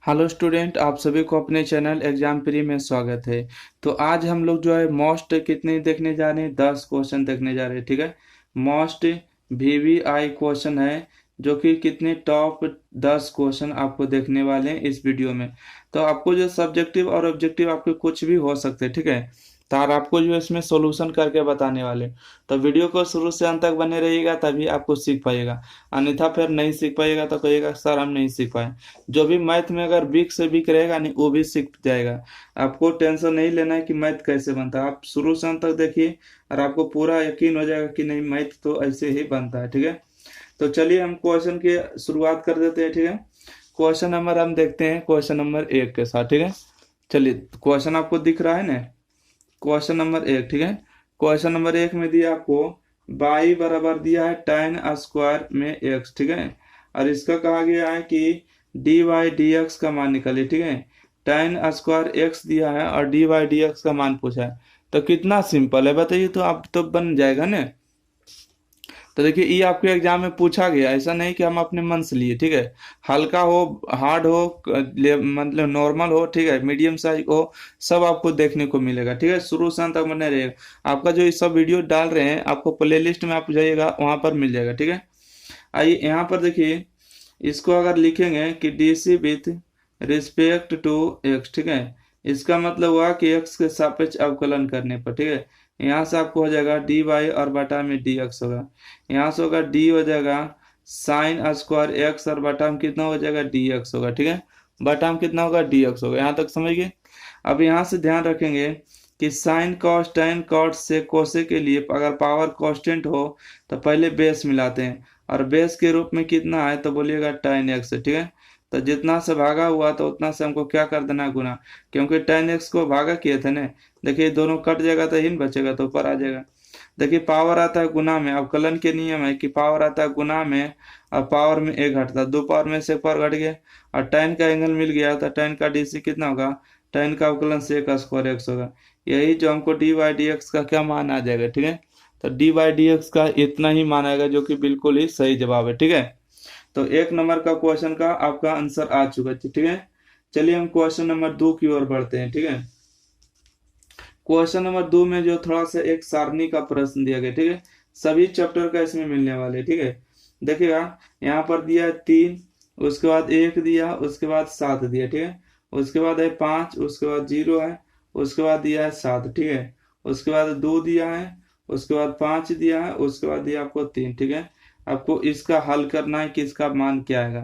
Hello student, आप सभी को अपने चैनल एग्जाम प्री में स्वागत है। तो आज हम लोग जो है मोस्ट कितने देखने जा रहे हैं, 10 क्वेश्चन देखने जा रहे हैं। ठीक है, मोस्ट वीवीआई क्वेश्चन है जो कि कितने टॉप 10 क्वेश्चन आपको देखने वाले हैं इस वीडियो में। तो आपको जो सब्जेक्टिव और ऑब्जेक्टिव आपके कुछ भी हो सकते हैं, ठीक है। तो और आपको जो है इसमें सॉल्यूशन करके बताने वाले। तो वीडियो को शुरू से अंत तक बने रहिएगा, तभी आपको सीख पाइएगा। अन्यथा फिर नहीं सीख पाइएगा तो कहिएगा सर हम नहीं सीख पाए। जो भी मैथ में अगर वीक से वीक रहेगा नहीं, वो भी सीख जाएगा। आपको टेंशन नहीं लेना है कि मैथ कैसे बनता है, आप शुरू से अंत तक देखिए और आपको पूरा यकीन हो जाएगा कि नहीं मैथ तो ऐसे ही बनता है। ठीक है, तो चलिए हम क्वेश्चन की शुरुआत कर देते हैं। ठीक है, क्वेश्चन नंबर हम देखते हैं क्वेश्चन नंबर 1 के साथ। ठीक है, चलिए क्वेश्चन आपको दिख रहा है ना, क्वेश्चन नंबर 1। ठीक है, क्वेश्चन नंबर 1 में दिया आपको y बराबर दिया है tan स्क्वायर में x। ठीक है, और इसका कहा गया है कि dy dx का मान निकालिए। ठीक है, tan स्क्वायर x दिया है और dy dx का मान पूछा है। तो कितना सिंपल है बताइए, तो आप तो बन जाएगा ना। तो देखिए ये आपके एग्जाम में पूछा गया, ऐसा नहीं कि हम अपने मन से लिए। ठीक है, हल्का हो, हार्ड हो, मतलब नॉर्मल हो, ठीक है, मीडियम साइज हो, सब आपको देखने को मिलेगा। ठीक है, शुरू से अंत तक बने रहेगा। आपका जो ये सब वीडियो डाल रहे हैं आपको प्लेलिस्ट में आप जाइएगा, वहां पर मिल जाएगा। ठीक है, आइए यहाँ पर देखिए, इसको अगर लिखेंगे कि DC with respect to X. ठीक है, इसका मतलब हुआ कि एक्स के सापेक्ष अवकलन करने पर। ठीक है, यहाँ से आपको हो जाएगा डी वाई और बटा में डी एक्स होगा। यहाँ से होगा डी हो जाएगा साइन स्क्वायर एक्स और बटा में कितना हो जाएगा डी एक्स होगा। ठीक है, बटा में कितना होगा डी एक्स होगा। यहाँ तक समझिए। अब यहाँ से ध्यान रखेंगे कि साइन कॉस टेन कॉट से कोसे के लिए अगर पावर कांस्टेंट हो तो पहले बेस मिलाते हैं, और बेस के रूप में कितना है तो बोलिएगा tan x। ठीक है, तो जितना से भागा हुआ तो उतना से हमको क्या कर देना है, गुना, क्योंकि tan x को भागा किए थे ना। देखिए दोनों कट जाएगा तो ही बचेगा, तो ऊपर आ जाएगा। देखिए पावर आता है गुना में, अवकलन के नियम है कि पावर आता है गुना में और पावर में एक घटता है, दो पावर में से एक पावर घट गया और tan का एंगल मिल गया तो tan का डीसी कितना होगा, tan का अवकलन से का स्क्वायर एक्स होगा। यही जो हमको डी वाई डी एक्स का क्या मान आ जाएगा। ठीक है, तो डी वाई डी एक्स का इतना ही मान आएगा, जो कि बिल्कुल ही सही जवाब है। ठीक है, तो 1 नंबर का क्वेश्चन का आपका आंसर आ चुका है। ठीक है, चलिए हम क्वेश्चन नंबर 2 की ओर बढ़ते हैं। ठीक है, क्वेश्चन नंबर 2 में जो थोड़ा सा एक सारणी का प्रश्न दिया गया। ठीक है, सभी चैप्टर का इसमें मिलने वाले। ठीक है, देखिएगा यहाँ पर दिया है 3, उसके बाद 1 दिया, उसके बाद 7 दिया। ठीक है, उसके बाद है 5, उसके बाद 0 है, उसके बाद दिया है 7। ठीक है, उसके बाद 2 दिया है, उसके बाद 5 दिया है, उसके बाद दिया आपको 3। ठीक है, आपको इसका हल करना है कि इसका मान क्या आएगा।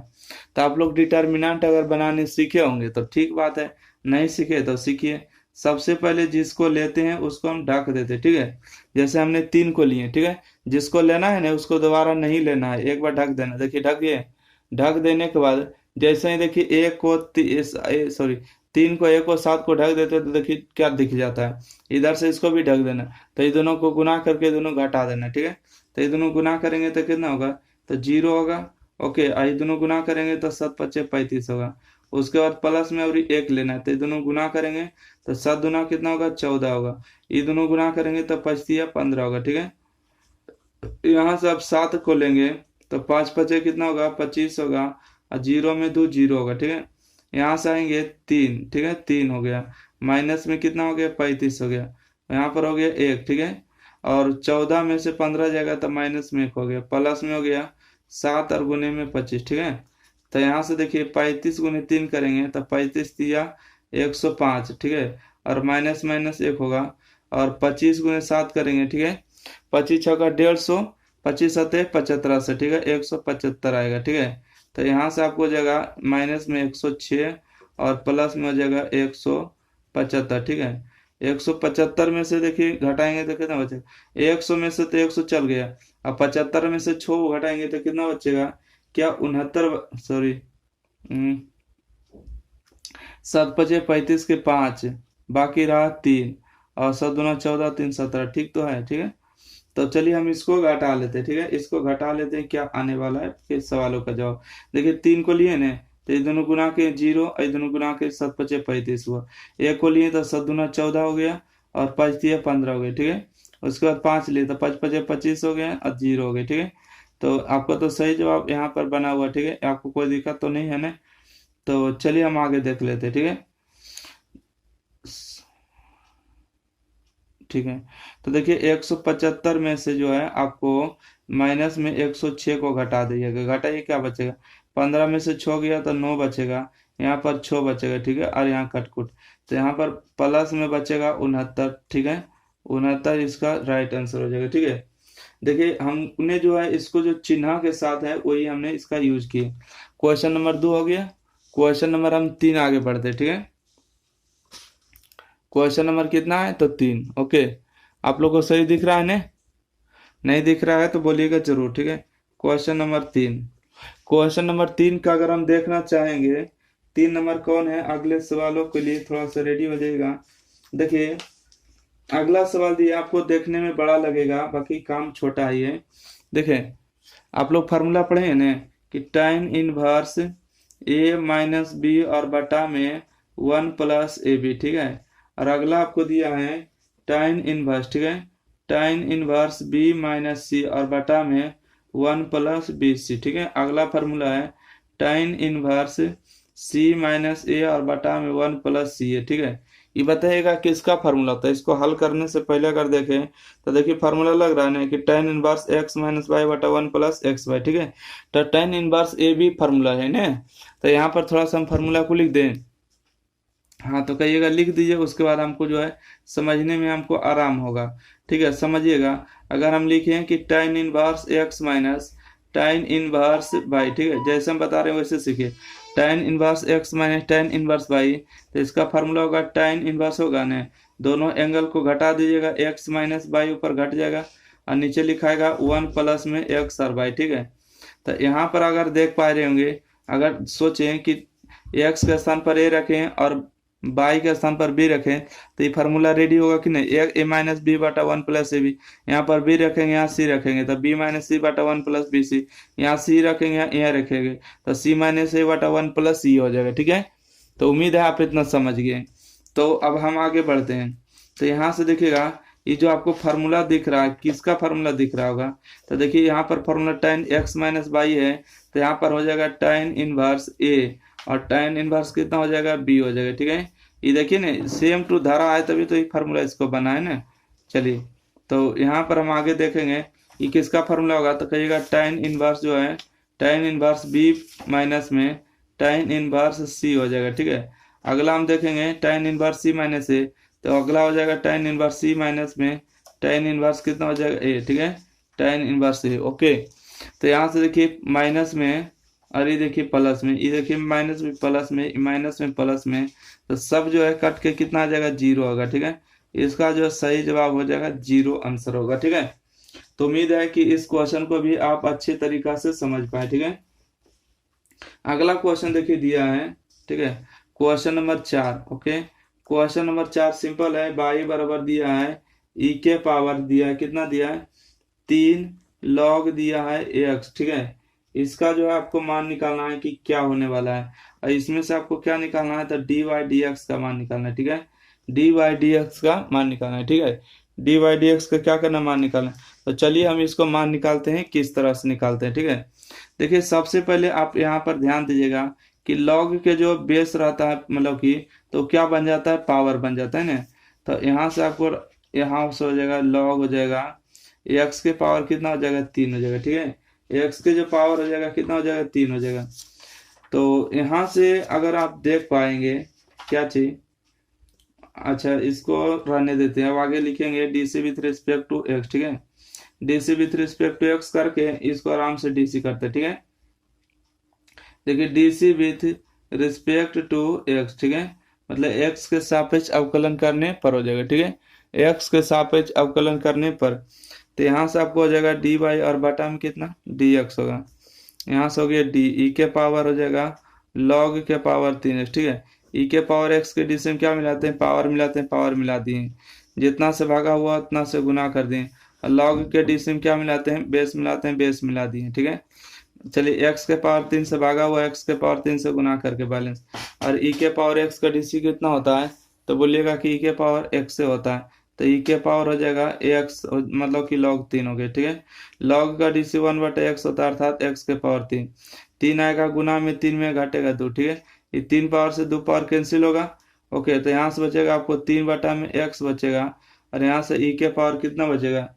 तो आप लोग डिटर्मिनेंट अगर बनाने सीखे होंगे तो ठीक बात है, नहीं सीखे तो सीखिए। सबसे पहले जिसको लेते हैं उसको हम ढक देते हैं। ठीक है, जैसे हमने 3 को लिए। ठीक है, जिसको लेना है ना उसको दोबारा नहीं लेना है, एक बार ढक देना। देखिए ढक दिए, ढक देने के बाद जैसे ही देखिए एक को सॉरी 3 को, 1 को 7 को ढक देते तो देखिए क्या दिख जाता है, इधर से इसको भी ढक देना। तो ये दोनों को गुना करके दोनों घटा देना। ठीक है, तो ये दोनों गुना करेंगे तो कितना होगा, तो 0 होगा। ओके, ये दोनों गुना करेंगे तो 7 पच्चे 35 होगा। उसके बाद प्लस में और 1 लेना है, तो ये दोनों गुना करेंगे तो 7 दुना कितना होगा 14 होगा। ये दोनों गुना करेंगे तो 5 15 होगा। ठीक है, यहाँ से अब 7 को लेंगे तो 5 पचे कितना होगा 25 होगा, और 0 में 2 0 होगा। ठीक है, यहाँ से आएंगे 3। ठीक है, 3 हो गया, माइनस में कितना हो गया 35 हो गया, यहाँ पर हो गया 1। ठीक है, और 14 में से 15 जाएगा तो माइनस में 1 हो गया, प्लस में हो गया 7 और गुने में 25। ठीक है, तो यहाँ से देखिए 35 गुने 3 करेंगे तो 35 दिया 105। ठीक है, और माइनस माइनस 1 होगा, और 25 गुने 7 करेंगे। ठीक है, 25 छक्का 150, 25 सतह 75 से। ठीक है, 175 आएगा। ठीक है, तो यहाँ से आपको हो जाएगा माइनस में 106 और प्लस में हो जाएगा 175। ठीक है, 175 में से देखिए घटाएंगे तो कितना बचेगा, 100 में से तो 100 चल गया, अब 75 में से 6 घटाएंगे तो कितना बचेगा, क्या 69, सॉरी 7 पचे 35 के 5, बाकी रहा 3, और 7 दूना 14, 3 17। ठीक तो है। ठीक है, तो चलिए हम इसको घटा लेते हैं। ठीक है, इसको घटा लेते हैं, क्या आने वाला है फिर सवालों का जवाब। देखिए 3 को लिए ना, तो ये दोनों गुना के 0, ये दोनों गुना के 7 पचे 35 हुआ। 1 को लिए तो 7 दूना 14 हो गया, और 5 दिया 15 हो गया। ठीक है, उसके बाद 5 लिए तो 5 पचे 25 हो गया और 0 हो गया। ठीक है, तो आपका तो सही जवाब यहाँ पर बना हुआ। ठीक है, आपको कोई दिक्कत तो नहीं है ना। तो चलिए हम आगे देख लेते हैं, ठीक है। ठीक है, तो देखिए 175 में से जो है आपको माइनस में 106 को घटा दीजिएगा। घटाइए, क्या बचेगा? 15 में से 6 गया तो 9 बचेगा, यहाँ पर 6 बचेगा, ठीक है, और यहाँ कटकुट, तो यहाँ पर प्लस में बचेगा 69, ठीक है। 69 इसका राइट आंसर हो जाएगा, ठीक है। देखिए हमने जो है इसको जो चिन्ह के साथ है वही हमने इसका यूज किया। क्वेश्चन नंबर 2 हो गया। क्वेश्चन नंबर हम 3 आगे बढ़ते हैं, ठीक है। क्वेश्चन नंबर कितना है? तो 3। ओके, आप लोग को सही दिख रहा है ना? नहीं दिख रहा है तो बोलिएगा जरूर, ठीक है। क्वेश्चन नंबर 3, क्वेश्चन नंबर 3 का अगर हम देखना चाहेंगे, 3 नंबर कौन है, अगले सवालों के लिए थोड़ा सा रेडी हो जाएगा। देखिए अगला सवाल दिया आपको, देखने में बड़ा लगेगा, बाकी काम छोटा ही है। देखिए आप लोग फार्मूला पढ़े हैं ना कि tan inverse a minus B और बटा में 1 प्लस ए बी, ठीक है। और अगला आपको दिया है tan इनवर्स, ठीक है, tan इनवर्स b माइनस सी और बटा में 1 प्लस बी सी, ठीक है। अगला फार्मूला है tan इनवर्स c माइनस ए और बटा में 1 प्लस सी है, ठीक है। ये बताइएगा किसका फार्मूला होता है। इसको हल करने से पहले अगर देखें तो देखिए फार्मूला लग रहा है ना कि tan inverse x minus Y बटा 1 प्लस एक्स वाई, ठीक है। तो tan इनवर्स ए भी फार्मूला है ना, तो यहाँ पर थोड़ा सा हम फार्मूला को लिख दें। हाँ तो कहिएगा, लिख दीजिए, उसके बाद हमको जो है समझने में हमको आराम होगा, ठीक है। समझिएगा, अगर हम लिखें कि tan inverse x minus tan inverse Y, ठीक है, जैसे हम बता रहे हैं वैसे सीखिए। tan inverse x minus tan inverse Y, तो इसका फार्मूला होगा tan इनवर्स होगा ना, दोनों एंगल को घटा दीजिएगा, x माइनस वाई ऊपर घट जाएगा और नीचे लिखाएगा 1 प्लस में x और वाई, ठीक है। तो यहाँ पर अगर देख पा रहे होंगे, अगर सोचें कि x के स्थान पर a रखें और बाई के स्थान पर बी रखें तो ये फार्मूला रेडी होगा कि नहीं। ए माइनस बी बटा 1 प्लस ए बी, यहाँ पर बी रखेंगे, यहाँ सी रखेंगे, तो बी माइनस सी बटा 1 प्लस बी सी, यहाँ सी रखेंगे, यहाँ रखेंगे, तो सी माइनस ए बटा 1 प्लस सी हो जाएगा, ठीक है। तो उम्मीद है आप इतना समझ गए। तो अब हम आगे बढ़ते हैं। तो यहाँ से देखिएगा, ये जो आपको फार्मूला दिख रहा है, किसका फार्मूला दिख रहा होगा? तो देखिए यहाँ पर formula tan x minus Y है, तो यहाँ पर हो जाएगा tan इनवर्स a और tan इनवर्स कितना हो जाएगा? b हो जाएगा, ठीक है। ये देखिए ना, सेम टू धारा है तभी तो ये फार्मूला इसको बना है ना। चलिए तो यहाँ पर हम आगे देखेंगे ये किसका फार्मूला होगा, तो कहिएगा tan इनवर्स जो है tan इनवर्स b माइनस में tan इनवर्स c हो जाएगा, ठीक है। अगला हम देखेंगे tan inverse c minus a, तो अगला हो जाएगा tan इनवर्स c माइनस में tan इनवर्स कितना हो जाएगा? a, ठीक है, tan इनवर्स a। ओके, तो यहाँ से देखिए माइनस में, और ये देखिए प्लस में, ये देखिए माइनस में प्लस में, माइनस में प्लस में, तो सब जो है कट के कितना आ जाएगा? 0 होगा, ठीक है। इसका जो सही जवाब हो जाएगा 0 आंसर होगा, ठीक है। तो उम्मीद है कि इस क्वेश्चन को भी आप अच्छे तरीका से समझ पाए, ठीक है। अगला क्वेश्चन देखिए दिया है, ठीक है, question number 4। Okay, question number 4 simple है। बाई बराबर दिया है ई के पावर दिया है, कितना दिया है? 3 लॉग दिया है एक्स, ठीक है। इसका जो है आपको मान निकालना है कि क्या होने वाला है, और इसमें से आपको क्या निकालना है? तो डी वाई डी एक्स का मान निकालना है, ठीक है। डी वाई डी एक्स का मान निकालना है, ठीक है। डी वाई डी एक्स का क्या करना? मान निकालना है। तो चलिए हम इसको मान निकालते हैं, किस तरह से निकालते हैं, ठीक है। देखिए सबसे पहले आप यहाँ पर ध्यान दीजिएगा कि लॉग के जो बेस रहता है, मतलब कि, तो क्या बन जाता है? पावर बन जाता है ना। तो यहाँ से आपको, यहाँ से हो जाएगा लॉग हो जाएगा एक्स के पावर कितना हो जाएगा? 3 हो जाएगा, ठीक है। एक्स के जो पावर हो जाएगा कितना हो जाएगा? 3 हो जाएगा। तो यहाँ से अगर आप देख पाएंगे क्या चीज, अच्छा इसको रहने देते हैं, अब आगे लिखेंगे D C with respect to X, ठीक है। D C with respect to X करके इसको आराम से डी सी करते हैं, ठीक है। देखिए D C with respect to X, ठीक है, मतलब एक्स के सापेक्ष अवकलन करने पर हो जाएगा, ठीक है। एक्स के सापेक्ष अवकलन करने पर, तो यहाँ से आपको हो जाएगा डी वाई और बटा में कितना? डी एक्स होगा। यहाँ से हो गया डी ई के पावर हो जाएगा लॉग के पावर 3x, ठीक है। ई के पावर एक्स के डी से हम क्या मिलाते हैं? पावर मिलाते हैं, पावर मिला दिए, जितना से भागा हुआ उतना से गुना कर दिए। और लॉग के डी से हम क्या मिलाते हैं? बेस मिलाते हैं, बेस मिला दिए, ठीक है। चलिए एक्स के पावर 3 से भागा हुआ एक्स के पावर 3 से गुना करके बैलेंस, और ई के पावर एक्स का डीसी कितना होता है? तो बोलिएगा कि ई के पावर एक्स से होता है, तो ई के पावर हो जाएगा एक्स, मतलब कि लॉग 3 हो गया, ठीक है। लॉग का डीसी 1/x होता है, अर्थात एक्स के पावर 3 आएगा, गुना में 3 में घटेगा 2, ठीक है। ये 3 पावर से 2 पावर कैंसिल होगा। ओके, तो यहाँ से बचेगा आपको 3/x बचेगा, और यहाँ से ई के पावर कितना बचेगा,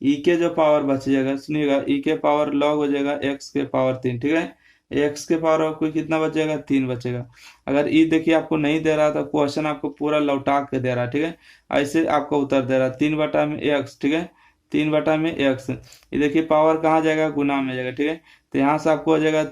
ई के जो पावर बच जाएगा, सुनिएगा, ई के पावर लॉग हो जाएगा एक्स के पावर 3, ठीक है। एक्स के पावर आपको कितना बचेगा, 3 बचेगा। अगर ई देखिए आपको नहीं दे रहा तो क्वेश्चन आपको पूरा लौटा के दे रहा है, ठीक है। ऐसे आपको उत्तर दे रहा है 3/x, ठीक है, 3/x। ये देखिए पावर कहाँ जाएगा, गुना में जाएगा, ठीक है। तो यहाँ से आपको हो जाएगा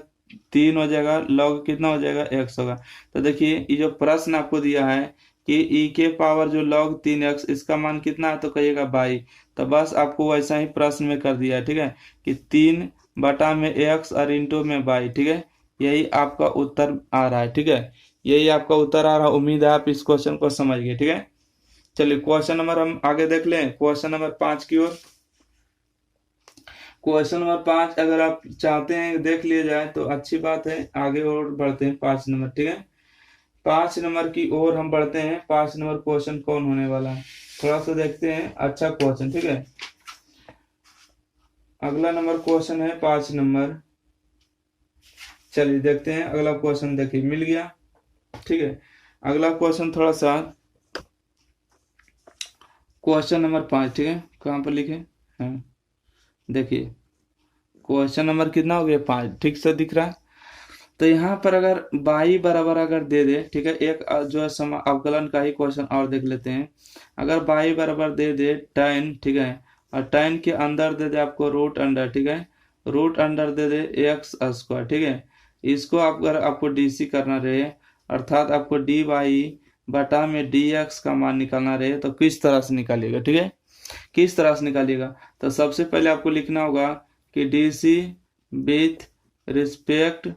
3 हो जाएगा, लॉग कितना हो जाएगा, x होगा। तो देखिए ये जो प्रश्न आपको दिया है कि ई के पावर जो लॉग 3x, इसका मान कितना है, तो कहिएगा 22। तो बस आपको वैसा ही प्रश्न में कर दिया है, ठीक है, कि 3/x और इंटू में 22, ठीक है। यही आपका उत्तर आ रहा है, ठीक है, यही आपका उत्तर आ रहा है। उम्मीद है आप इस क्वेश्चन को समझ गए, ठीक है। चलिए क्वेश्चन नंबर हम आगे देख लें, क्वेश्चन नंबर 5 की ओर। क्वेश्चन नंबर 5 अगर आप चाहते हैं देख लिया जाए तो अच्छी बात है, आगे और बढ़ते हैं 5 नंबर, ठीक है। 5 नंबर की ओर हम बढ़ते हैं। 5 नंबर क्वेश्चन कौन होने वाला है, थोड़ा सा देखते हैं, अच्छा क्वेश्चन, ठीक है। अगला नंबर क्वेश्चन है 5 नंबर। चलिए देखते हैं अगला क्वेश्चन, देखिए मिल गया, ठीक है। अगला क्वेश्चन थोड़ा सा, क्वेश्चन नंबर 5, ठीक है, कहाँ पर लिखे हैं, देखिए क्वेश्चन नंबर कितना हो गया, 5, ठीक से दिख रहा है। तो यहाँ पर अगर बाई बराबर अगर दे दे, ठीक है, एक जो है अवकलन का ही क्वेश्चन और देख लेते हैं। अगर बाई बराबर दे दे tan, ठीक है, और tan के अंदर दे दे आपको रूट अंडर, ठीक है, रूट अंडर दे दे x², ठीक है। इसको आप अगर आपको डीसी करना रहे, अर्थात आपको dy बटा में dx का मान निकालना रहे, तो किस तरह से निकालिएगा, ठीक है, किस तरह से निकालिएगा। तो सबसे पहले आपको लिखना होगा कि DC with respect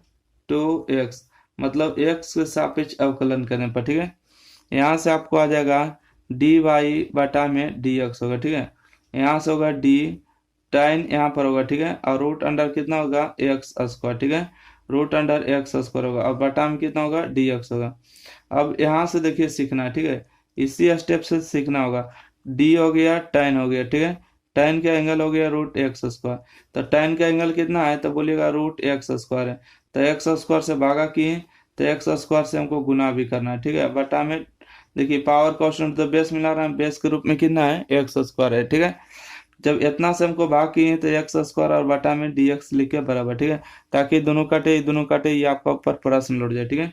to x, मतलब x के सापेक्ष अवकलन करने पर, ठीक है। यहाँ से आपको आ जाएगा dy बटा में dx होगा, ठीक है। यहाँ से होगा d, tan यहाँ पर होगा, ठीक है, और रूट अंडर कितना होगा, x², ठीक है, रूट अंडर x² होगा, और बटा में कितना होगा, dx होगा। अब यहाँ से देखिए सीखना है, ठीक है, इसी स्टेप से सीखना होगा। d हो गया, tan हो गया, ठीक है, tan का एंगल हो गया √x²। तो tan का एंगल कितना है, तो बोलिएगा √x² है। तो x² से भागा किए, तो x² से हमको गुना भी करना है, ठीक है, बटा में देखिए पावर कांस्टेंट तो बेस मिला रहा है, बेस के रूप में कितना है, x² है, ठीक है। जब इतना से हमको भाग किए तो x² और बटा में dx लिख के बराबर, ठीक है, ताकि दोनों कटे ये आपका ऊपर प्रश्न लौट जाए, ठीक है।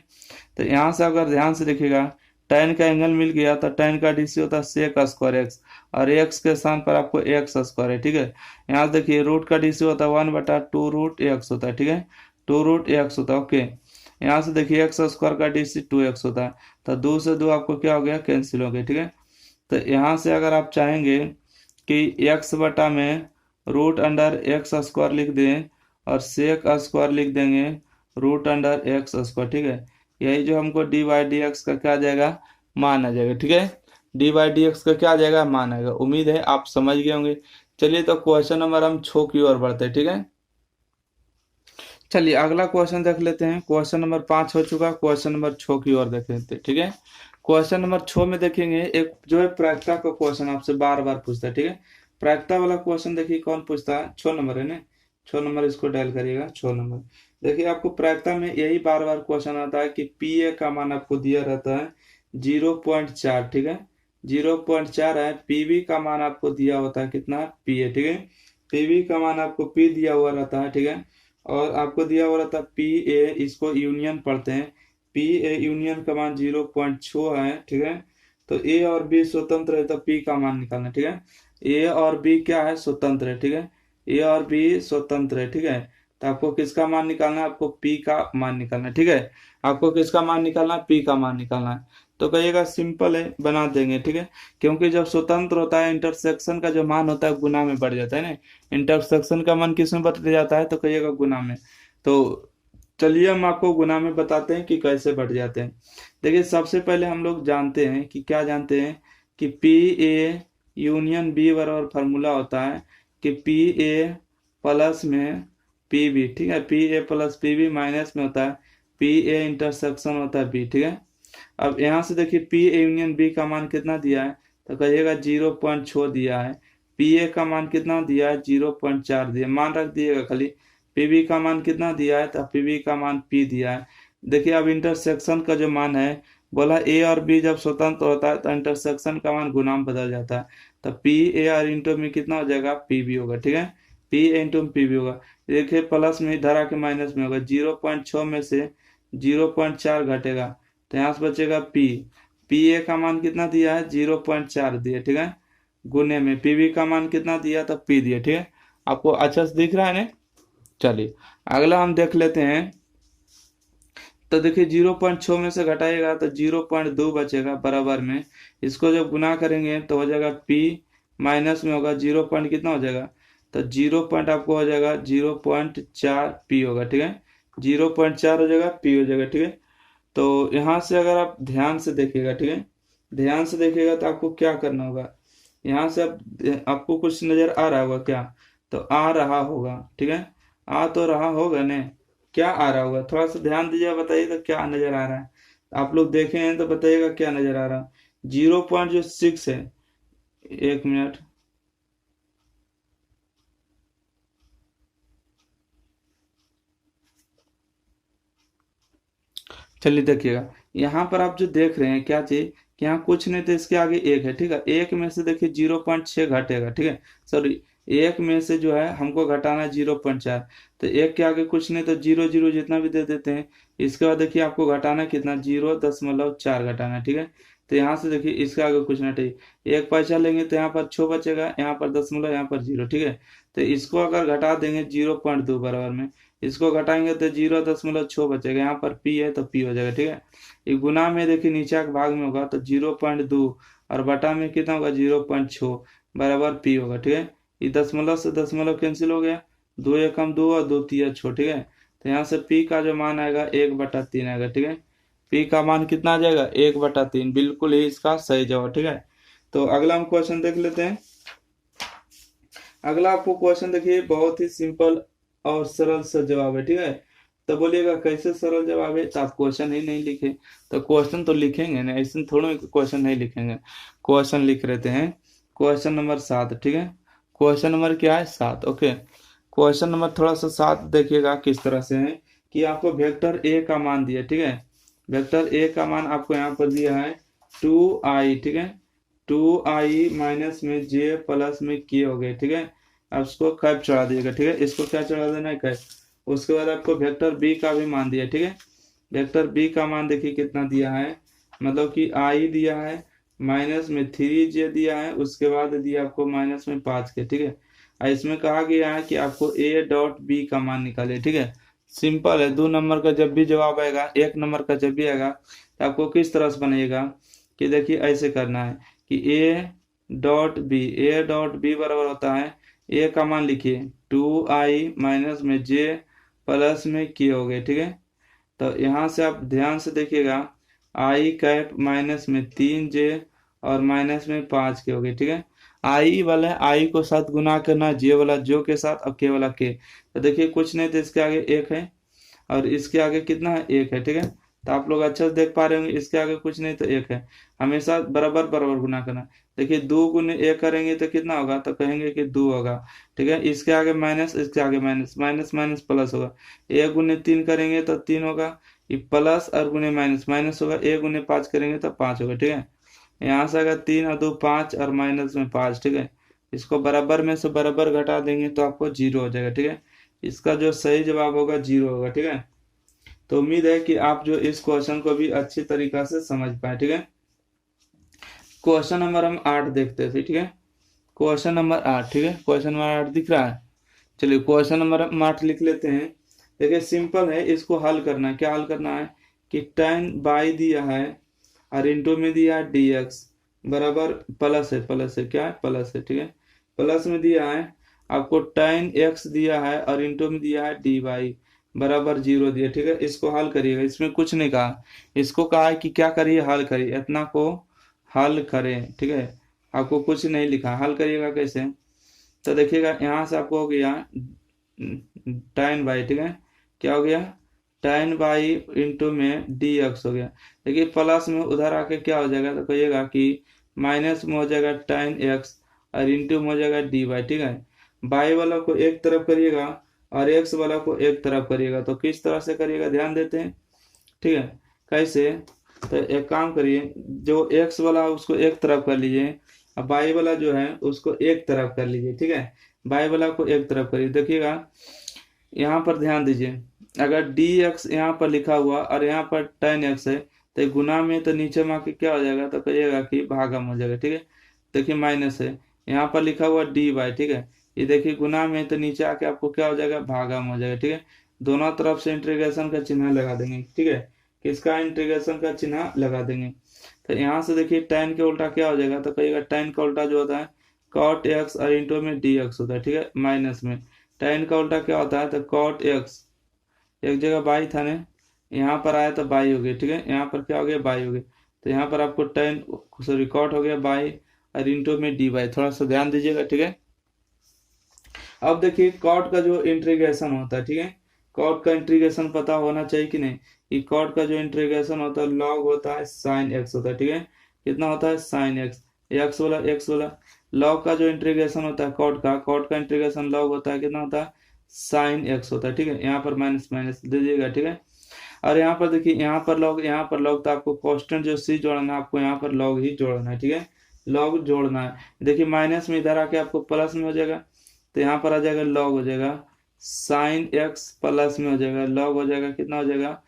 तो यहाँ से अगर ध्यान से देखिएगा, tan का एंगल मिल गया, तो tan का डीसी होता है sec²x, और x के स्थान पर आपको x² है, ठीक है। यहाँ से देखिए रूट का डीसी होता है 1/2√x होता है, ठीक है, 2√x होता है, ओके। यहाँ से देखिए x² का डीसी 2x होता है, तो 2 से 2 आपको क्या हो गया, कैंसिल हो गया, ठीक है। तो यहाँ से अगर आप चाहेंगे कि x बटा में रूट अंडर x² लिख दें, और sec² लिख देंगे रूट अंडर x², ठीक है। यही जो हमको dy/dx का क्या आ जाएगा, मान आ जाएगा, ठीक है, dy/dx का क्या आ जाएगा, मान आएगा। उम्मीद है आप समझ गए होंगे। चलिए तो क्वेश्चन नंबर हम 6 की ओर बढ़ते हैं, ठीक है। चलिए अगला क्वेश्चन देख लेते हैं। क्वेश्चन नंबर 5 हो चुका, क्वेश्चन नंबर 6 की ओर देख लेते हैं, ठीक है। क्वेश्चन नंबर 6 में देखेंगे, एक जो है प्रायिकता का क्वेश्चन आपसे बार बार पूछता है, ठीक है। प्रायिकता वाला क्वेश्चन देखिए कौन पूछता है, 6 नंबर है ना, 6 नंबर इसको डायल करिएगा, 6 नंबर। देखिए आपको प्रायिकता में यही बार बार क्वेश्चन आता है कि पी ए का मान आपको दिया रहता है 0.4, ठीक है, 0.4 है। पीवी का मान आपको दिया होता है कितना, पी ए, ठीक है, पीवी का मान आपको पी दिया हुआ रहता है, ठीक है, और आपको दिया हुआ रहता है पी ए, इसको यूनियन पढ़ते हैं, पी ए यूनियन का मान 0.6 है, ठीक है। तो ए और बी स्वतंत्र है, तो पी का मान निकालना, ठीक है। ए और बी क्या है, स्वतंत्र है, ठीक है, ए और बी स्वतंत्र है, ठीक है। तो आपको किसका मान निकालना है, आपको पी का मान निकालना है, ठीक है, आपको किसका मान निकालना है, पी का मान निकालना है। तो कहिएगा सिंपल है, बना देंगे, ठीक है, क्योंकि जब स्वतंत्र होता है इंटरसेक्शन का जो मान होता है गुना में बढ़ जाता है ना, इंटरसेक्शन का मान किस में बढ़ जाता है, तो कहिएगा गुना में। तो चलिए हम आपको गुना में बताते हैं कि कैसे बढ़ जाते हैं। देखिए सबसे पहले हम लोग जानते हैं कि क्या जानते हैं कि पी ए यूनियन बी बराबर फार्मूला होता है कि पी ए प्लस में पी बी, ठीक है, P A plus P B minus में होता है पी ए इंटरसेक्शन होता है बी, ठीक है। अब यहाँ से देखिए पी ए यूनियन बी का मान कितना दिया है, तो कहिएगा 0.6 दिया है। पी ए का मान कितना दिया है, 0.4 दिया, मान रख दिएगा खाली। पीबी का मान कितना दिया है, तो पीबी का मान पी दिया है। देखिए अब इंटरसेक्शन का जो मान है, बोला ए और बी जब स्वतंत्र होता है तो इंटरसेक्शन का मान गुणाम बदल जाता है। तो पी ए और इंटू में कितना हो जाएगा, पी बी होगा, ठीक है। पी ए इंटू में पी बी होगा। देखिए प्लस में इधर आके माइनस में होगा, 0.6 में से 0.4 घटेगा तो यहाँ से बचेगा पी। पी ए का मान कितना दिया है, 0.4 दिया, ठीक है। गुने में पी बी का मान कितना दिया, तो पी दिया, ठीक है। आपको अच्छा से दिख रहा है ना। चलिए अगला हम देख लेते हैं। तो देखिए 0.6 में से घटाइएगा तो 0.2 बचेगा बराबर में। इसको जब गुना करेंगे तो हो जाएगा पी, माइनस में होगा 0 पॉइंट कितना हो जाएगा, तो 0 पॉइंट आपको हो जाएगा 0.4 पी होगा, ठीक है। 0.4 हो जाएगा, पी हो जाएगा, ठीक है। तो यहाँ से अगर आप ध्यान से देखिएगा, ठीक है, ध्यान से देखिएगा तो आपको क्या करना होगा। यहाँ से आपको कुछ नजर आ रहा होगा क्या, तो आ रहा होगा, ठीक है। आ तो रहा होगा ने, क्या आ रहा होगा, थोड़ा सा ध्यान दीजिए, बताइए तो क्या नजर आ रहा है। आप लोग देखे हैं तो बताइएगा क्या नजर आ रहा है। 0.6 है, एक मिनट। चलिए देखिएगा, यहाँ पर आप जो देख रहे हैं क्या चीज, कि यहाँ कुछ नहीं तो इसके आगे एक है, ठीक है। एक में से देखिए 0.6 घटेगा, ठीक है। सॉरी, एक में से जो है हमको घटाना है 0.4, तो एक के आगे कुछ नहीं तो 0 0 जितना भी दे देते हैं। इसके बाद देखिए आपको घटाना कितना, 0.4 घटाना है, ठीक है। तो यहाँ से देखिए इसके आगे कुछ नहीं, ठीक, एक पैसा लेंगे तो यहाँ पर 6 बचेगा, यहाँ पर दशमलव, यहाँ पर 0, ठीक है। तो इसको अगर घटा देंगे 0.2 बराबर में, इसको घटाएंगे तो 0.6 बचेगा, यहाँ पर पी है तो पी हो जाएगा, ठीक है। ये गुना में देखिए नीचे के भाग में होगा तो 0.2 और बटा में कितना होगा, 0.6 बराबर पी होगा, ठीक है। ये दशमलव से दशमलव कैंसिल हो गया, 2 एकम 2 और 2 तिया 6, ठीक है। तो यहाँ से पी का जो मान आएगा 1/3 आएगा, ठीक है। पी का मान कितना आ जाएगा, 1/3, बिल्कुल ही इसका सही जवाब, ठीक है। तो अगला हम क्वेश्चन देख लेते हैं। अगला आपको क्वेश्चन देखिए बहुत ही सिंपल और सरल सा जवाब है, ठीक है। तो बोलिएगा कैसे सरल जवाब है, तो आप क्वेश्चन ही नहीं लिखे, तो क्वेश्चन तो लिखेंगे ना, ऐसे थोड़ा क्वेश्चन नहीं लिखेंगे। क्वेश्चन लिख लेते हैं। क्वेश्चन नंबर 7, ठीक है। क्वेश्चन नंबर क्या है, 7, ओके। क्वेश्चन नंबर थोड़ा सा 7 देखिएगा किस तरह से है, कि आपको वेक्टर ए का मान दिया, ठीक है। वेक्टर ए का मान आपको यहाँ पर दिया है 2i, ठीक है। 2i माइनस में जे प्लस में के हो गए, ठीक है। अब इसको कैप चढ़ा दिएगा, ठीक है। इसको क्या चढ़ा देना है, कैप। उसके बाद आपको वेक्टर बी का भी मान दिया, ठीक है। वेक्टर बी का मान देखिए कितना दिया है, मतलब कि आई दिया है, माइनस में 3j दिया है, उसके बाद दिया आपको माइनस में 5k, ठीक है। और इसमें कहा गया है कि आपको ए डॉट बी का मान निकाले, ठीक है। सिंपल है, 2 नंबर का जब भी जवाब आएगा, 1 नंबर का जब भी आएगा तो आपको किस तरह से बनेगा, कि देखिए ऐसे करना है कि ए डॉट बी बराबर होता है, ए का मान लिखिए 2i माइनस में जे प्लस में के हो गए, ठीक है। तो यहाँ से आप ध्यान से देखिएगा, आई कैप माइनस में 3j और माइनस में 5k हो गए, ठीक है। आई वाला आई को साथ गुना करना, जे वाला जो के साथ और के वाला के। तो देखिए कुछ नहीं तो इसके आगे एक है और इसके आगे कितना है, एक है, ठीक है। तो आप लोग अच्छा से देख पा रहे होंगे, इसके आगे कुछ नहीं तो एक है, हमेशा बराबर बराबर गुना करना। देखिए 2 गुने 1 करेंगे तो कितना होगा, तो कहेंगे कि 2 होगा, ठीक है। इसके आगे माइनस, इसके आगे माइनस, माइनस माइनस प्लस होगा। 1 गुने 3 करेंगे तो 3 होगा, ये प्लस और गुने माइनस माइनस होगा। 1 गुने 5 करेंगे तो 5 होगा, ठीक है। यहाँ से अगर 3 और 2 5 और माइनस में 5, ठीक है। इसको बराबर में से बराबर घटा देंगे तो आपको 0 हो जाएगा, ठीक है। इसका जो सही जवाब होगा 0 होगा, ठीक है। तो उम्मीद है कि आप जो इस क्वेश्चन को भी अच्छी तरीका से समझ पाए, ठीक है। क्वेश्चन नंबर हम 8 देखते थे, ठीक है। क्वेश्चन नंबर 8, ठीक है। क्वेश्चन नंबर 8 दिख रहा है। चलिए क्वेश्चन नंबर हम 8 लिख लेते हैं। देखिए सिंपल है, इसको हल करना है। क्या हल करना है, कि tan बाई दिया है और इंटू में दिया है dx बराबर प्लस है, प्लस है, क्या है, प्लस है, ठीक है। प्लस में दिया है आपको tan x दिया है और इंटू में दिया है dy बराबर 0 दिया, ठीक है। इसको हल करिएगा, इसमें कुछ नहीं कहा, इसको कहा है कि क्या करिए, हल करिए, इतना को हल करें, ठीक है। आपको कुछ नहीं लिखा, हल करिएगा कैसे, तो देखिएगा यहाँ से आपको हो गया tan बाई, ठीक है। क्या हो गया, tan बाई इंटू में dx हो गया। देखिए प्लस में उधर आके क्या हो जाएगा, तो कहिएगा कि माइनस में हो जाएगा tan x और इंटू में हो जाएगा dy, ठीक है। बाई वाला को एक तरफ करिएगा और x वाला को एक तरफ करिएगा। तो किस तरह से करिएगा, ध्यान देते हैं। ठीक है। कैसे? तो एक काम करिए, जो एक्स वाला उसको एक तरफ कर लीजिए, अब वाई वाला जो है उसको एक तरफ कर लीजिए, ठीक है। वाई वाला को एक तरफ करिए, देखिएगा यहाँ पर ध्यान दीजिए, अगर डी एक्स यहाँ पर लिखा हुआ और यहाँ पर टेन एक्स है, तो गुना में तो नीचे में आके क्या हो जाएगा, तो कहिएगा कि भागम हो जाएगा, ठीक है। देखिए माइनस है, यहाँ पर लिखा हुआ डी वाई, ठीक है। ये देखिए गुना में तो नीचे आके आपको क्या हो जाएगा, भागम हो जाएगा, ठीक है। दोनों तरफ से इंटीग्रेशन का चिन्ह लगा देंगे, ठीक है। किसका इंटीग्रेशन का चिन्ह लगा देंगे, तो यहाँ से देखिए टेन के उल्टा क्या हो जाएगा, तो कहिएगा टेन का उल्टा जो होता है कॉट एक्स और इंटू में डी एक्स होता है, ठीक है, माइनस में टेन का उल्टा क्या होता है, तो कॉट एक्स, एक जगह बाई था ना, यहाँ पर आया तो बाई हो गया, ठीक है। यहाँ पर क्या हो गया, बाई हो गया, तो यहाँ पर आपको टेन सॉरी कॉट हो गया बाई और इंटू में डी बाई, थोड़ा सा ध्यान दीजिएगा, ठीक है। अब देखिए कॉट का जो इंटीग्रेशन होता है, ठीक है, कॉट का इंटीग्रेशन पता होना चाहिए कि नहीं, कि कॉट का जो इंटीग्रेशन होता है लॉग होता है साइन एक्स होता है, ठीक है। कितना होता है, साइन एक्स, एक्स वाला लॉग का जो इंटीग्रेशन होता है कॉट का इंटीग्रेशन लॉग होता है, कितना होता है, साइन एक्स होता है, ठीक है। यहाँ पर माइनस माइनस दीजिएगा, ठीक है। और यहाँ पर देखिए यहाँ पर लॉग, तो आपको कांस्टेंट जो सी जोड़ना है आपको यहाँ पर लॉग ही जोड़ना है, ठीक है, लॉग जोड़ना है। देखिए माइनस में इधर आके आपको प्लस में हो जाएगा, तो यहाँ पर आ जाएगा लॉग हो जाएगा साइन एक्स प्लस में हो जाएगा लॉग हो जाएगा, कितना हो जाएगा,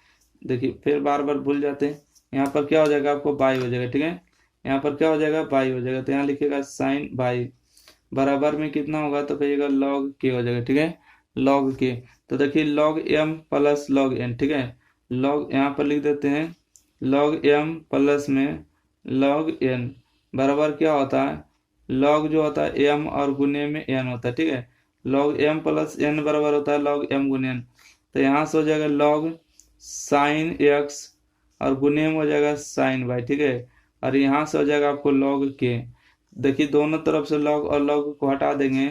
देखिए फिर बार बार भूल जाते हैं, यहाँ पर क्या हो जाएगा आपको बाई हो जाएगा, ठीक है। यहाँ पर क्या हो जाएगा, बाई हो जाएगा, तो यहाँ लिखिएगा साइन बाई बराबर में कितना होगा, तो कहिएगा लॉग के हो जाएगा, ठीक है, लॉग के। तो देखिए log M plus log N, ठीक है, लॉग यहाँ पर लिख देते हैं लॉग एम प्लस में लॉग एन बराबर क्या होता है, लॉग जो होता है एम और गुने में एन होता है, ठीक है। लॉग एम प्लस एन बराबर होता है लॉग एम गुने एन, तो यहाँ से हो जाएगा लॉग साइन एक्स और गुने में हो जाएगा साइन वाई, ठीक है। और यहाँ से हो जाएगा आपको लॉग के, देखिए दोनों तरफ से लॉग और लॉग को हटा देंगे,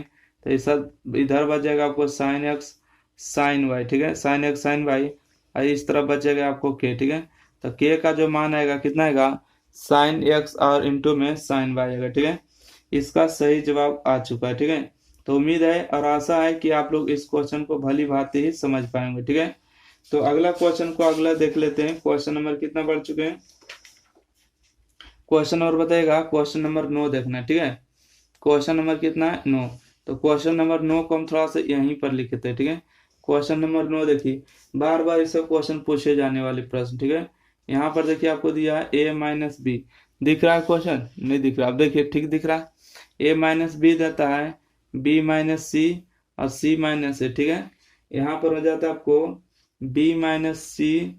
तो ये सब इधर बच जाएगा आपको साइन एक्स साइन वाई, ठीक है, साइन एक्स साइन वाई, और इस तरफ बचेगा आपको के, ठीक है। तो के का जो मान आएगा कितना आएगा, साइन एक्स और इंटू में साइन वाई आएगा, ठीक है। इसका सही जवाब आ चुका है, ठीक है। तो उम्मीद है और आशा है कि आप लोग इस क्वेश्चन को भली भांति ही समझ पाएंगे, ठीक है। तो अगला क्वेश्चन को अगला देख लेते हैं, क्वेश्चन नंबर कितना बढ़ चुके हैं, क्वेश्चन नंबर बताएगा, क्वेश्चन नंबर 9 देखना है, ठीक है। क्वेश्चन नंबर कितना है, 9। तो क्वेश्चन नंबर 9 को हम थोड़ा सा यहीं पर लिखते हैं, ठीक है। क्वेश्चन नंबर 9 देखिए, बार बार इस क्वेश्चन पूछे जाने वाले प्रश्न, ठीक है। यहाँ पर देखिए आपको दिया है a माइनस बी, दिख रहा है क्वेश्चन, नहीं दिख रहा, अब देखिए ठीक दिख रहा है, a माइनस बी देता है b माइनस सी और c माइनस ए, ठीक है। यहाँ पर हो जाता है आपको b माइनस सी,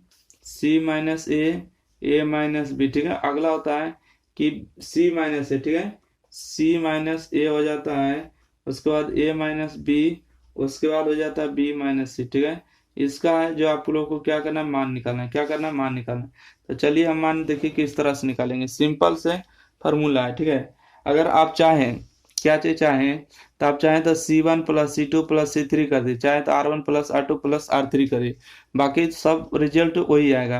c माइनस ए माइनस बी, ठीक है। अगला होता है कि c माइनस ए, ठीक है, c माइनस ए हो जाता है, उसके बाद a माइनस बी, उसके बाद हो जाता है b माइनस सी, ठीक है। इसका है जो आप लोगों को क्या करना है, मान निकालना है, क्या करना है, मान निकालना है। तो चलिए हम मान देखिए किस तरह से निकालेंगे, सिंपल से फॉर्मूला है, ठीक है। अगर आप चाहें क्या चीज चाहें, तो आप चाहें तो C1 plus C2 plus C3 कर दी, चाहे तो R1 plus R2 plus R3 करिए, बाकी सब रिजल्ट वही आएगा।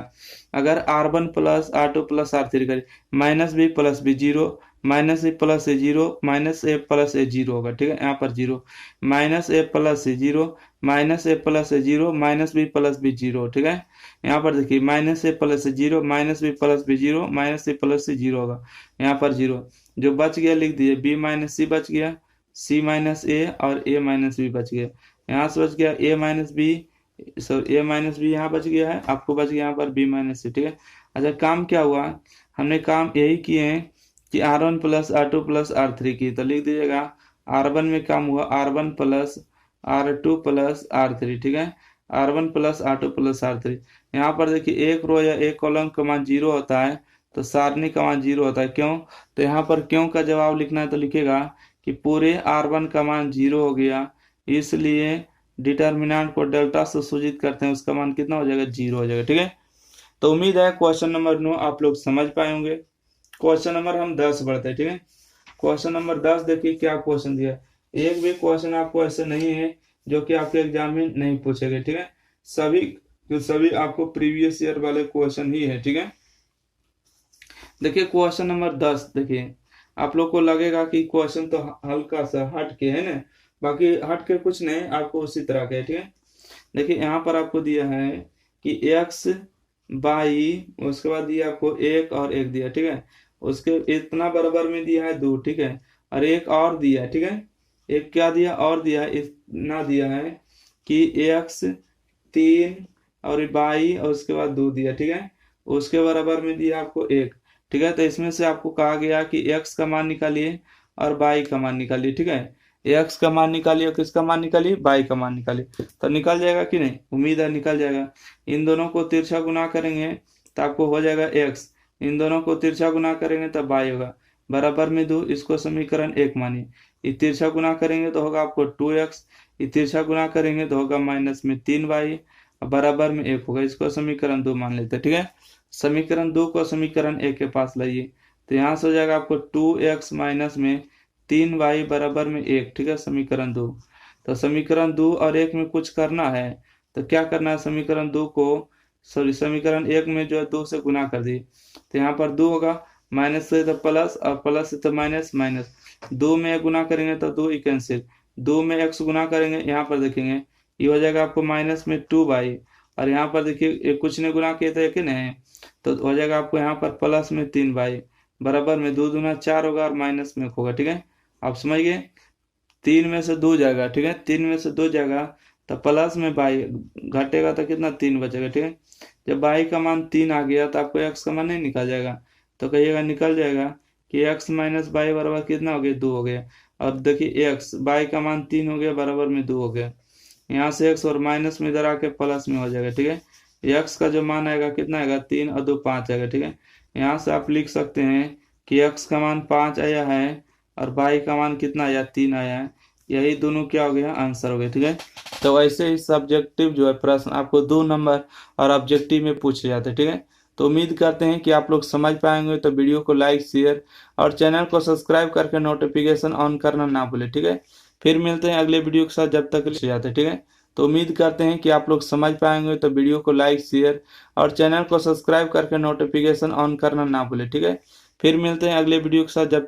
अगर R1 plus R2 plus R3 करिए, minus b plus b zero, minus a plus a zero, minus a plus a zero होगा, ठीक है। यहाँ पर zero, minus a plus a zero, minus a plus a zero, minus b plus b zero, ठीक है। यहाँ पर देखिए minus a plus a zero, minus b plus b zero, minus a plus a zero होगा, यहाँ पर zero, जो बच गया लिख दिए बी माइनस सी बच गया, सी माइनस ए और ए माइनस बी बच गया, यहाँ से बच गया ए माइनस बी, ए माइनस बी यहाँ बच गया है, आपको बच गया यहाँ पर बी माइनस सी, ठीक है। अच्छा काम क्या हुआ, हमने काम यही किए हैं कि R1 plus R2 plus R3 की, तो लिख दीजिएगा R1 में काम हुआ R1 plus R2 plus R3, ठीक है, R1 plus R2 plus R3। यहाँ पर देखिए एक रो या एक कॉलम का मान जीरो होता है, तो सारणी का मान जीरो होता है, क्यों, तो यहाँ पर क्यों का जवाब लिखना है, तो लिखेगा कि पूरे R1 का मान जीरो हो गया, इसलिए डिटर्मिनेंट को डेल्टा से सूचित करते हैं, उसका मान कितना हो जाएगा, जीरो हो जाएगा, ठीक है। तो उम्मीद है क्वेश्चन नंबर 9 आप लोग समझ पाए होंगे। क्वेश्चन नंबर हम 10 बढ़ते हैं, ठीक है। क्वेश्चन नंबर 10 देखिए क्या क्वेश्चन दिया, एक भी क्वेश्चन आपको ऐसे नहीं है जो कि आपके एग्जाम में नहीं पूछे गए, ठीक है, सभी आपको प्रीवियस ईयर वाले क्वेश्चन ही है, ठीक है। देखिए क्वेश्चन नंबर 10 देखिए, आप लोग को लगेगा कि क्वेश्चन तो हल्का सा हट के है ना, बाकी हट के कुछ नहीं, आपको उसी तरह के, ठीक है। देखिए यहाँ पर आपको दिया है कि x बाई, उसके बाद दिया आपको एक और एक दिया, ठीक है। उसके इतना बराबर में दिया है दो, ठीक है। और एक और दिया है, ठीक है। एक क्या दिया और दिया है, इतना दिया है कि एक्स 3 और बाई और उसके बाद दो दिया, ठीक है। उसके बराबर में दिया आपको एक, ठीक है। तो इसमें से आपको कहा गया कि एक्स का मान निकालिए और बाई का मान निकालिए, ठीक है। एक्स का मान निकालिए और किसका मान निकालिए, बाई का मान निकालिए। तो निकल जाएगा कि नहीं, उम्मीद है निकल जाएगा। इन दोनों को तिरछा गुना करेंगे तो आपको हो जाएगा एक्स, इन दोनों को तिरछा गुना करेंगे तो बाई होगा। बराबर में दो, इसको समीकरण एक मानिए। ये तिरछा गुना करेंगे तो होगा आपको 2x, ये तिरछा गुना करेंगे तो होगा माइनस में 3y, बराबर में एक होगा। इसको समीकरण 2 मान लेते हैं, ठीक है। समीकरण 2 को समीकरण 1 के पास लाइए, तो यहाँ से हो जाएगा आपको 2x माइनस में 3y बराबर में 1, ठीक है। समीकरण 2, तो समीकरण 2 और 1 में कुछ करना है तो क्या करना है, समीकरण 2 को सॉरी समीकरण 1 में जो है 2 से गुना कर दिए, तो यहाँ पर 2 होगा, माइनस से तो प्लस और प्लस से तो माइनस, माइनस 2 में गुना करेंगे तो 2 ही कैंसिल, 2 में x गुना करेंगे, यहाँ पर देखेंगे ये हो जाएगा आपको माइनस में 2y, और यहाँ पर देखिए कुछ ने गुना किया था एक ने, तो हो जाएगा आपको यहाँ पर प्लस में 3y, बराबर में 2 दूना 4 होगा और माइनस में 1 होगा, ठीक है। आप समझ गए, 3 में से 2 जाएगा, ठीक है। 3 में से 2 जाएगा तो प्लस में बाई घटेगा तो कितना 3 बचेगा, ठीक है। जब बाई का मान 3 आ गया तो आपको एक्स का मान नहीं निकल जाएगा, तो कहिएगा निकल जाएगा कि एक्स माइनस बाई बराबर कितना हो गया, 2 हो गया। और देखिए एक्स बाई का मान 3 हो गया, बराबर में 2 हो गया। यहाँ से एक्स और माइनस में इधर आके प्लस में हो जाएगा, ठीक है। एक्स का जो मान आएगा कितना आएगा, 3 और 2 5 आएगा, ठीक है। यहाँ से आप लिख सकते हैं कि एक्स का मान 5 आया है और बाई का मान कितना आया, 3 आया है। यही दोनों क्या हो गया, आंसर हो गया, ठीक है। तो ऐसे ही सब्जेक्टिव जो है प्रश्न आपको 2 नंबर और ऑब्जेक्टिव में पूछे जाते हैं, ठीक है। तो उम्मीद करते हैं कि आप लोग समझ पाएंगे। तो वीडियो को लाइक शेयर और चैनल को सब्सक्राइब करके नोटिफिकेशन ऑन करना ना भूलें, ठीक है। फिर मिलते हैं अगले वीडियो के साथ, जब तक ले जाते हैं, ठीक है। तो उम्मीद करते हैं कि आप लोग समझ पाएंगे। तो वीडियो को लाइक शेयर और चैनल को सब्सक्राइब करके नोटिफिकेशन ऑन करना ना भूलें, ठीक है। फिर मिलते हैं अगले वीडियो के साथ, जब